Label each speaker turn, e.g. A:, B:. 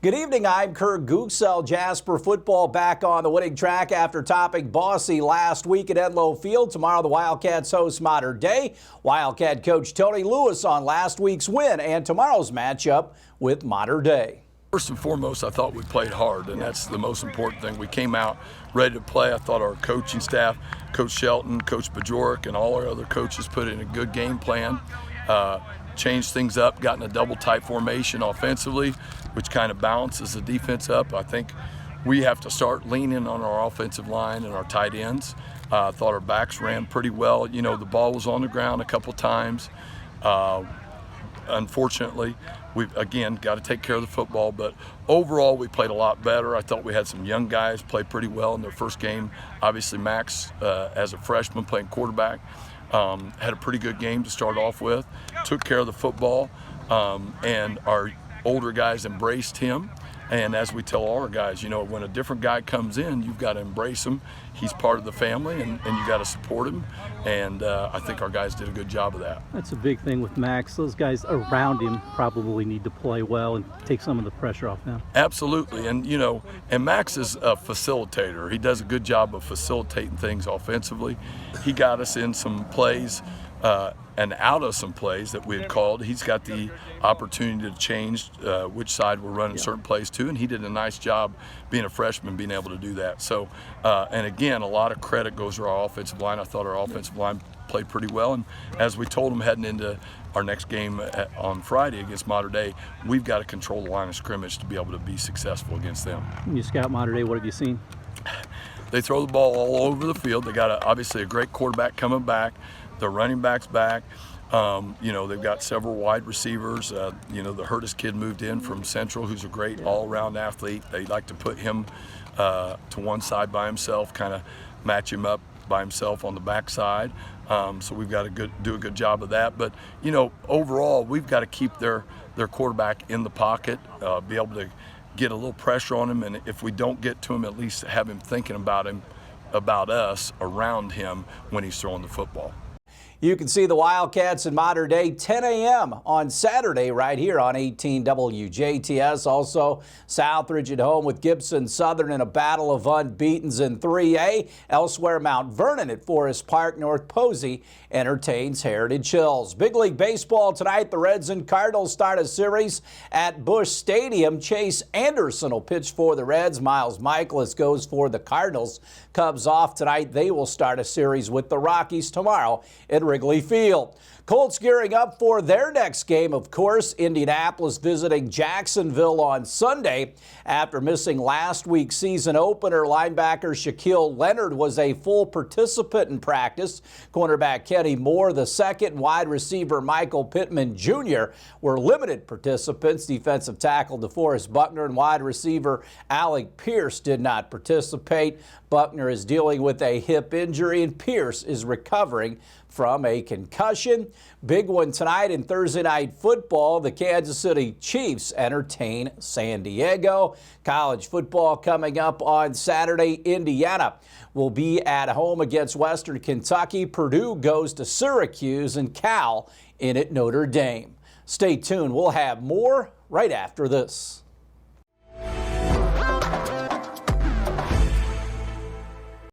A: Good evening, I'm Kurt Gutgsell. Jasper football back on the winning track after topping Boise last week at Edlow Field. Tomorrow the Wildcats host Mater Dei. Wildcat coach Tony Lewis on last week's win and tomorrow's matchup with Mater Dei.
B: First and foremost, I thought we played hard, and that's the most important thing. We came out ready to play. I thought our coaching staff, Coach Shelton, Coach Bajorek, and all our other coaches put in a good game plan. Changed things up, got in a double tight formation offensively, which kind of balances the defense up. I think we have to start leaning on our offensive line and our tight ends. I thought our backs ran pretty well. You know, the ball was on the ground a couple times. Unfortunately, we've again got to take care of the football, but overall we played a lot better. I thought we had some young guys play pretty well in their first game. Obviously Max, as a freshman playing quarterback, had a pretty good game to start off with, took care of the football, and our older guys embraced him. And as we tell all our guys, you know, when a different guy comes in, you've got to embrace him. He's part of the family, and you got to support him. And I think our guys did a good job of that.
C: That's a big thing with Max. Those guys around him probably need to play well and take some of the pressure off them.
B: Absolutely. And, you know, and Max is a facilitator. He does a good job of facilitating things offensively. He got us in some plays and out of some plays that we had called. He's got the opportunity to change which side we're running certain plays to, and he did a nice job being a freshman being able to do that. So, and again, a lot of credit goes to our offensive line. I thought our offensive line played pretty well, and as we told them heading into our next game on Friday against Mater Dei, we've got to control the line of scrimmage to be able to be successful against them.
C: When you scout Mater Dei, what have you seen?
B: They throw the ball all over the field. They got obviously a great quarterback coming back. The running back's back. You know, they've got several wide receivers. You know, the Hurtis kid moved in from Central, who's a great all-around athlete. They like to put him to one side by himself, kind of match him up by himself on the backside. So we've got to do a good job of that. But, you know, overall, we've got to keep their quarterback in the pocket, be able to get a little pressure on him, and if we don't get to him, at least have him thinking about us around him when he's throwing the football.
A: You can see the Wildcats in Mater Dei 10 a.m. on Saturday right here on 18 WJTS. Also, Southridge at home with Gibson Southern in a battle of unbeatens in 3A. Elsewhere, Mount Vernon at Forest Park. North Posey entertains Heritage Hills. Big League Baseball tonight. The Reds and Cardinals start a series at Busch Stadium. Chase Anderson will pitch for the Reds. Miles Michaelis goes for the Cardinals. Cubs off tonight. They will start a series with the Rockies tomorrow at Wrigley Field. Colts gearing up for their next game, of course. Indianapolis visiting Jacksonville on Sunday. After missing last week's season opener, linebacker Shaquille Leonard was a full participant in practice. Cornerback Kenny Moore, the second, wide receiver Michael Pittman Jr. were limited participants. Defensive tackle DeForest Buckner and wide receiver Alec Pierce did not participate. Buckner is dealing with a hip injury, and Pierce is recovering from a concussion. Big one tonight in Thursday Night Football. The Kansas City Chiefs entertain San Diego. College football coming up on Saturday. Indiana will be at home against Western Kentucky. Purdue goes to Syracuse, and Cal in at Notre Dame. Stay tuned. We'll have more right after this.